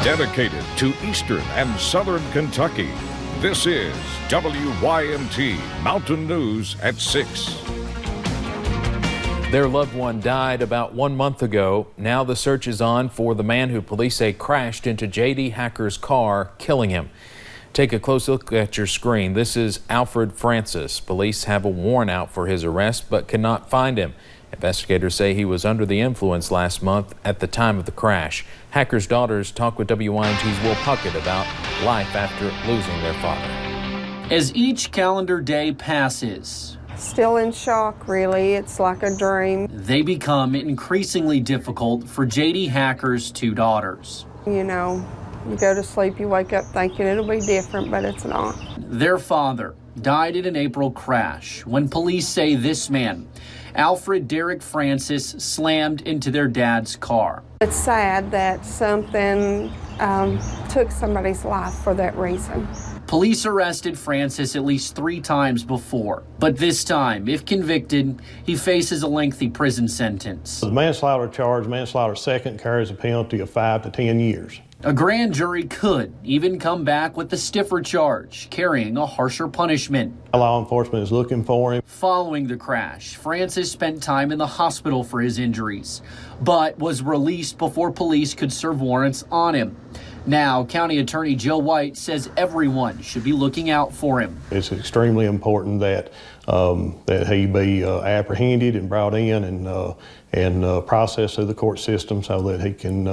Dedicated to Eastern and Southern Kentucky, this is WYMT Mountain News at 6. Their loved one died about 1 month ago. Now the search is on for the man who police say crashed into J.D. Hacker's car, killing him. Take a close look at your screen. This is Alfred Francis. Police have a warrant out for his arrest but cannot find him. Investigators say he was under the influence last month at the time of the crash. Hacker's daughters talk with WYMT's Will Puckett about life after losing their father. As each calendar day passes, still in shock, really. It's like a dream. They become increasingly difficult for J.D. Hacker's two daughters. You know, you go to sleep, you wake up thinking it'll be different, but it's not. Their father died in an April crash when police say this man, Alfred Derek Francis, slammed into their dad's car. It's sad that something took somebody's life for that reason. Police arrested Francis at least 3 times before, but this time, if convicted, he faces a lengthy prison sentence. The manslaughter charge, manslaughter second, carries a penalty of 5 to 10 years. A grand jury could even come back with the stiffer charge, carrying a harsher punishment. Law enforcement is looking for him. Following the crash, Francis spent time in the hospital for his injuries, but was released before police could serve warrants on him. Now, County Attorney Jill White says everyone should be looking out for him. It's extremely important that he be apprehended and brought in and processed through the court system so that he can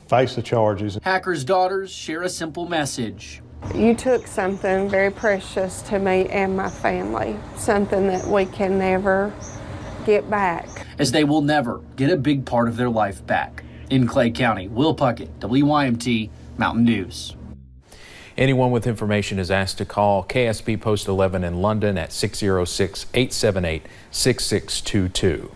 face the charges. Hacker's daughters share a simple message. You took something very precious to me and my family, something that we can never get back. As they will never get a big part of their life back. In Clay County, Will Puckett, WYMT Mountain News. Anyone with information is asked to call KSP Post 11 in London at 606-878-6622.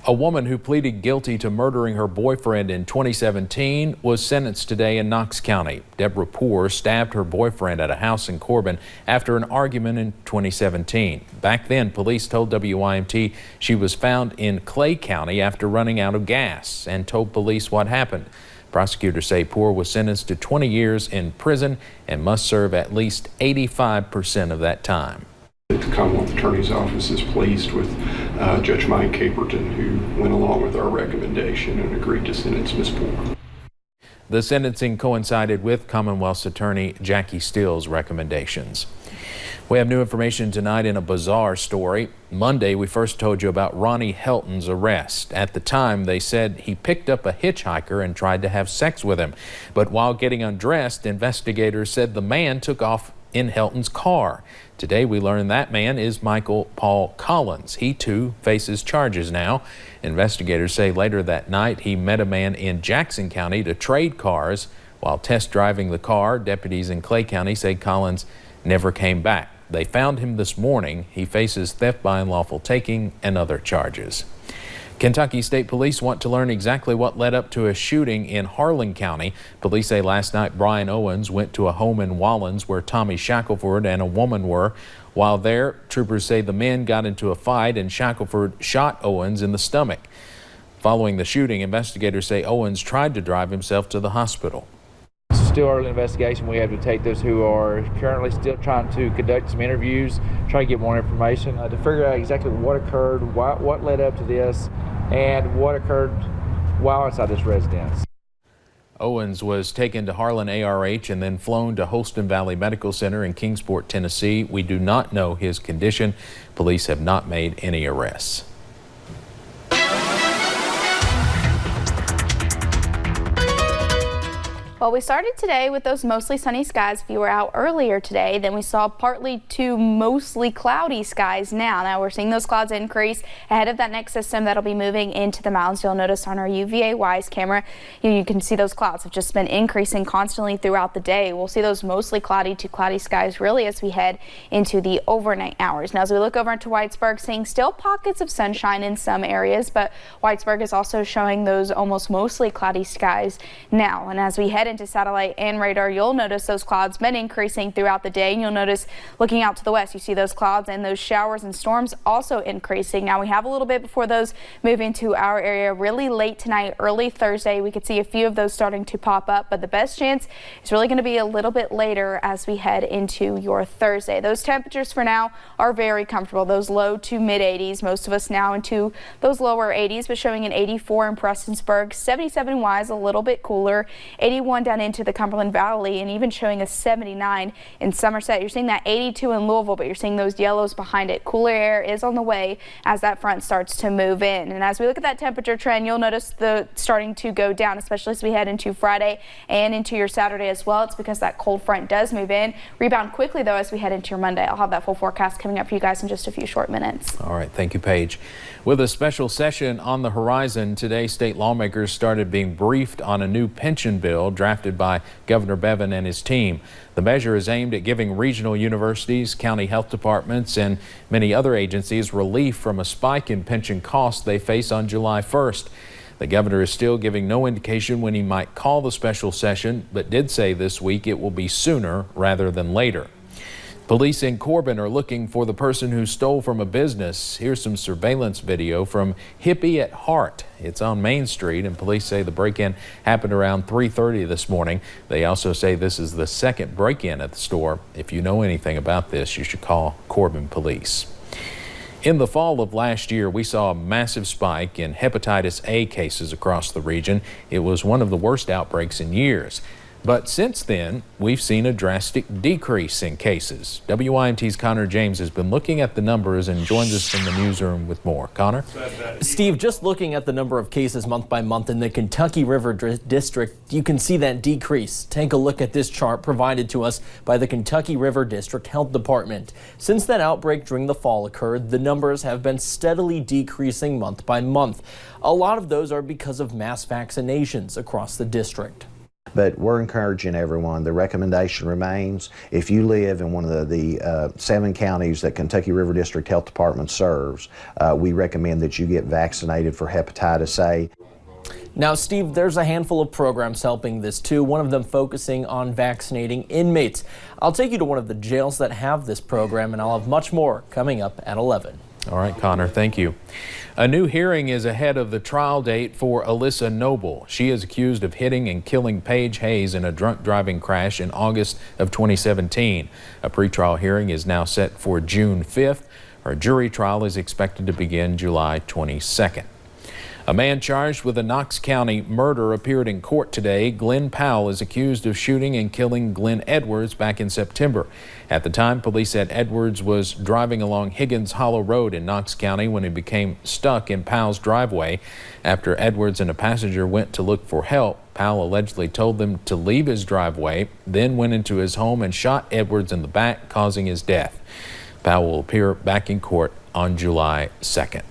A woman who pleaded guilty to murdering her boyfriend in 2017 was sentenced today in Knox County. Deborah Poor stabbed her boyfriend at a house in Corbin after an argument in 2017. Back then, police told WYMT she was found in Clay County after running out of gas and told police what happened. Prosecutors say Poor was sentenced to 20 years in prison and must serve at least 85% of that time. The Commonwealth Attorney's Office is pleased with Judge Mike Caperton, who went along with our recommendation and agreed to sentence Ms. Poor. The sentencing coincided with Commonwealth's Attorney Jackie Steele's recommendations. We have new information tonight in a bizarre story. Monday, we first told you about Ronnie Helton's arrest. At the time, they said he picked up a hitchhiker and tried to have sex with him. But while getting undressed, investigators said the man took off in Helton's car. Today, we learned that man is Michael Paul Collins. He, too, faces charges now. Investigators say later that night he met a man in Jackson County to trade cars. While test driving the car, deputies in Clay County say Collins never came back. They found him this morning. He faces theft by unlawful taking and other charges. Kentucky State Police want to learn exactly what led up to a shooting in Harlan County. Police say last night Brian Owens went to a home in Wallens where Tommy Shackelford and a woman were. While there, troopers say the men got into a fight and Shackelford shot Owens in the stomach. Following the shooting, investigators say Owens tried to drive himself to the hospital. Still early investigation. We have detectives who are currently still trying to conduct some interviews, try to get more information to figure out exactly what occurred, what led up to this, and what occurred while inside this residence. Owens was taken to Harlan ARH and then flown to Holston Valley Medical Center in Kingsport, Tennessee. We do not know his condition. Police have not made any arrests. Well, we started today with those mostly sunny skies. If you were out earlier today, then we saw partly to mostly cloudy skies now. We're seeing those clouds increase ahead of that next system that'll be moving into the mountains. You'll notice on our UVA-wise camera, you can see those clouds have just been increasing constantly throughout the day. We'll see those mostly cloudy to cloudy skies really as we head into the overnight hours. Now, as we look over into Whitesburg, seeing still pockets of sunshine in some areas, but Whitesburg is also showing those almost mostly cloudy skies now. And as we head into into satellite and radar, you'll notice those clouds been increasing throughout the day. And you'll notice looking out to the west, you see those clouds and those showers and storms also increasing. Now we have a little bit before those move into our area really late tonight, early Thursday. We could see a few of those starting to pop up, but the best chance is really going to be a little bit later as we head into your Thursday. Those temperatures for now are very comfortable. Those low to mid 80s. Most of us now into those lower 80s, but showing an 84 in Prestonsburg, 77 Wise, a little bit cooler, 81 down into the Cumberland Valley, and even showing a 79 in Somerset. You're seeing that 82 in Louisville, but you're seeing those yellows behind it. Cooler air is on the way as that front starts to move in. And as we look at that temperature trend, you'll notice the starting to go down, especially as we head into Friday and into your Saturday as well. It's because that cold front does move in. Rebound quickly, though, as we head into your Monday. I'll have that full forecast coming up for you guys in just a few short minutes. All right. Thank you, Paige. With a special session on the horizon today, state lawmakers started being briefed on a new pension bill drafted by Governor Bevin and his team. The measure is aimed at giving regional universities, county health departments, and many other agencies relief from a spike in pension costs they face on July 1st. The governor is still giving no indication when he might call the special session, but did say this week it will be sooner rather than later. Police in Corbin are looking for the person who stole from a business. Here's some surveillance video from Hippie at Heart. It's on Main Street, and police say the break-in happened around 3:30 this morning. They also say this is the second break-in at the store. If you know anything about this, you should call Corbin Police. In the fall of last year, we saw a massive spike in hepatitis A cases across the region. It was one of the worst outbreaks in years. But since then, we've seen a drastic decrease in cases. WYMT's Connor James has been looking at the numbers and joins us from the newsroom with more. Connor? Steve, just looking at the number of cases month by month in the Kentucky River District, you can see that decrease. Take a look at this chart provided to us by the Kentucky River District Health Department. Since that outbreak during the fall occurred, the numbers have been steadily decreasing month by month. A lot of those are because of mass vaccinations across the district. But we're encouraging everyone. The recommendation remains, if you live in one of the 7 counties that Kentucky River District Health Department serves, we recommend that you get vaccinated for hepatitis A. Now, Steve, there's a handful of programs helping this too, one of them focusing on vaccinating inmates. I'll take you to one of the jails that have this program, and I'll have much more coming up at 11. All right, Connor, thank you. A new hearing is ahead of the trial date for Elissa Noble. She is accused of hitting and killing Paige Hayes in a drunk driving crash in August of 2017. A pretrial hearing is now set for June 5th. Her jury trial is expected to begin July 22nd. A man charged with a Knox County murder appeared in court today. Glen Powell is accused of shooting and killing Glenn Edwards back in September. At the time, police said Edwards was driving along Higgins Hollow Road in Knox County when he became stuck in Powell's driveway. After Edwards and a passenger went to look for help, Powell allegedly told them to leave his driveway, then went into his home and shot Edwards in the back, causing his death. Powell will appear back in court on July 2nd.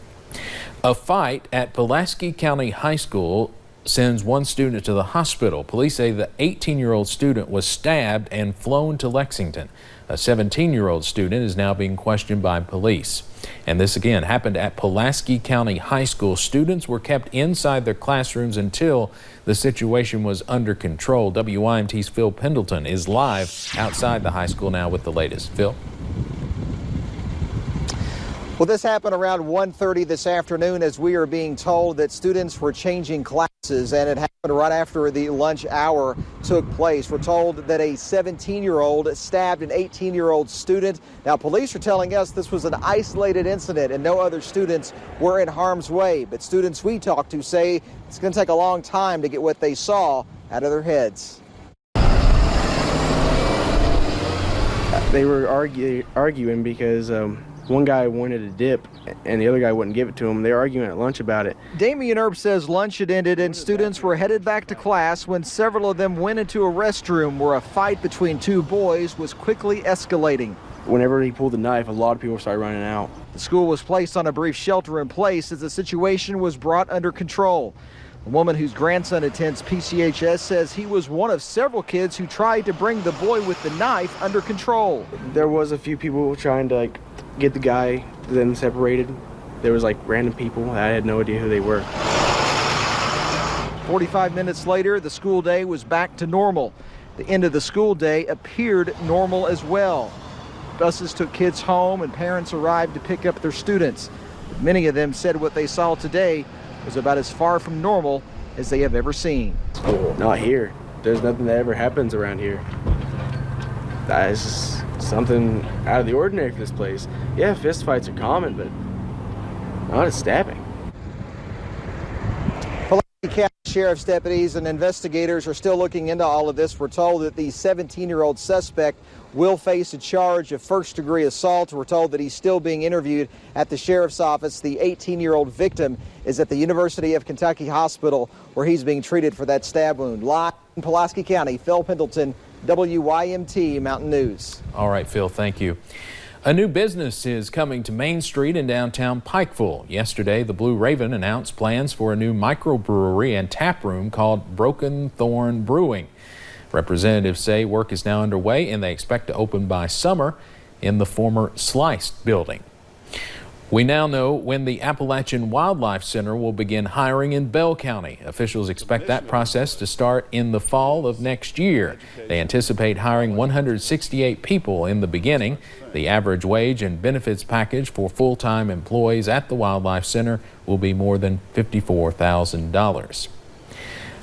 A fight at Pulaski County High School sends one student to the hospital. Police say the 18-year-old student was stabbed and flown to Lexington. A 17-year-old student is now being questioned by police. And this again happened at Pulaski County High School. Students were kept inside their classrooms until the situation was under control. WYMT's Phil Pendleton is live outside the high school now with the latest. Phil? Well, this happened around 1:30 this afternoon as we are being told that students were changing classes, and it happened right after the lunch hour took place. We're told that a 17-year-old stabbed an 18-year-old student. Now, police are telling us this was an isolated incident and no other students were in harm's way. But students we talked to say it's going to take a long time to get what they saw out of their heads. They were arguing because one guy wanted a dip and the other guy wouldn't give it to him. They were arguing at lunch about it. Damian Erb says lunch had ended and students were headed back to class when several of them went into a restroom where a fight between two boys was quickly escalating. Whenever he pulled the knife, a lot of people started running out. The school was placed on a brief shelter in place as the situation was brought under control. A woman whose grandson attends PCHS says he was one of several kids who tried to bring the boy with the knife under control. There was a few people trying to get the guy, then separated. There was random people. I had no idea who they were. 45 minutes later, the school day was back to normal. The end of the school day appeared normal as well. Buses took kids home and parents arrived to pick up their students. Many of them said what they saw today was about as far from normal as they have ever seen. Not here. There's nothing that ever happens around here. That is just something out of the ordinary for this place. Yeah, fist fights are common, but not a stabbing. Pulaski County Sheriff's deputies and investigators are still looking into all of this. We're told that the 17-year-old suspect will face a charge of first-degree assault. We're told that he's still being interviewed at the sheriff's office. The 18-year-old victim is at the University of Kentucky Hospital, where he's being treated for that stab wound. Live in Pulaski County, Phil Pendleton, WYMT Mountain News. All right, Phil, thank you. A new business is coming to Main Street in downtown Pikeville. Yesterday, the Blue Raven announced plans for a new microbrewery and tap room called Thorn Brewing. Representatives say work is now underway and they expect to open by summer in the former Slice building. We now know when the Appalachian Wildlife Center will begin hiring in Bell County. Officials expect that process to start in the fall of next year. They anticipate hiring 168 people in the beginning. The average wage and benefits package for full-time employees at the Wildlife Center will be more than $54,000.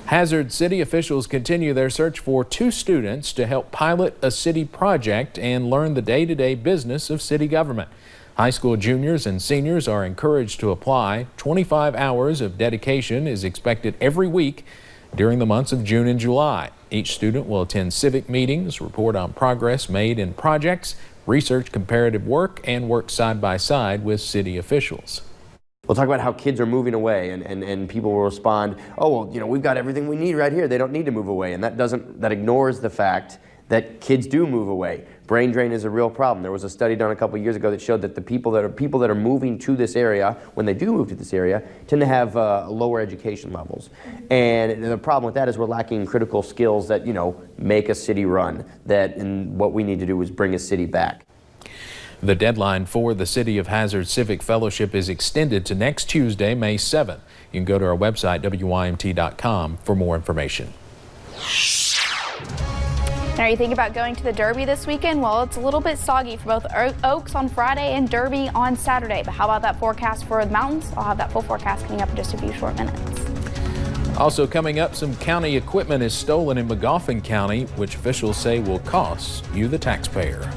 Hazard City officials continue their search for 2 students to help pilot a city project and learn the day-to-day business of city government. High school juniors and seniors are encouraged to apply. 25 hours of dedication is expected every week during the months of June and July. Each student will attend civic meetings, report on progress made in projects, research comparative work, and work side by side with city officials. We'll talk about how kids are moving away and people will respond, oh, well, you know, we've got everything we need right here. They don't need to move away. And that ignores the fact that kids do move away. Brain drain is a real problem. There was a study done a couple of years ago that showed that the people that are moving to this area, when they do move to this area, tend to have lower education levels. And the problem with that is we're lacking critical skills that, you know, make a city run. And what we need to do is bring a city back. The deadline for the City of Hazard Civic Fellowship is extended to next Tuesday, May 7th. You can go to our website, WYMT.com, for more information. Now, are you thinking about going to the Derby this weekend? Well, it's a little bit soggy for both Oaks on Friday and Derby on Saturday. But how about that forecast for the mountains? I'll have that full forecast coming up in just a few short minutes. Also coming up, some county equipment is stolen in Magoffin County, which officials say will cost you, the taxpayer.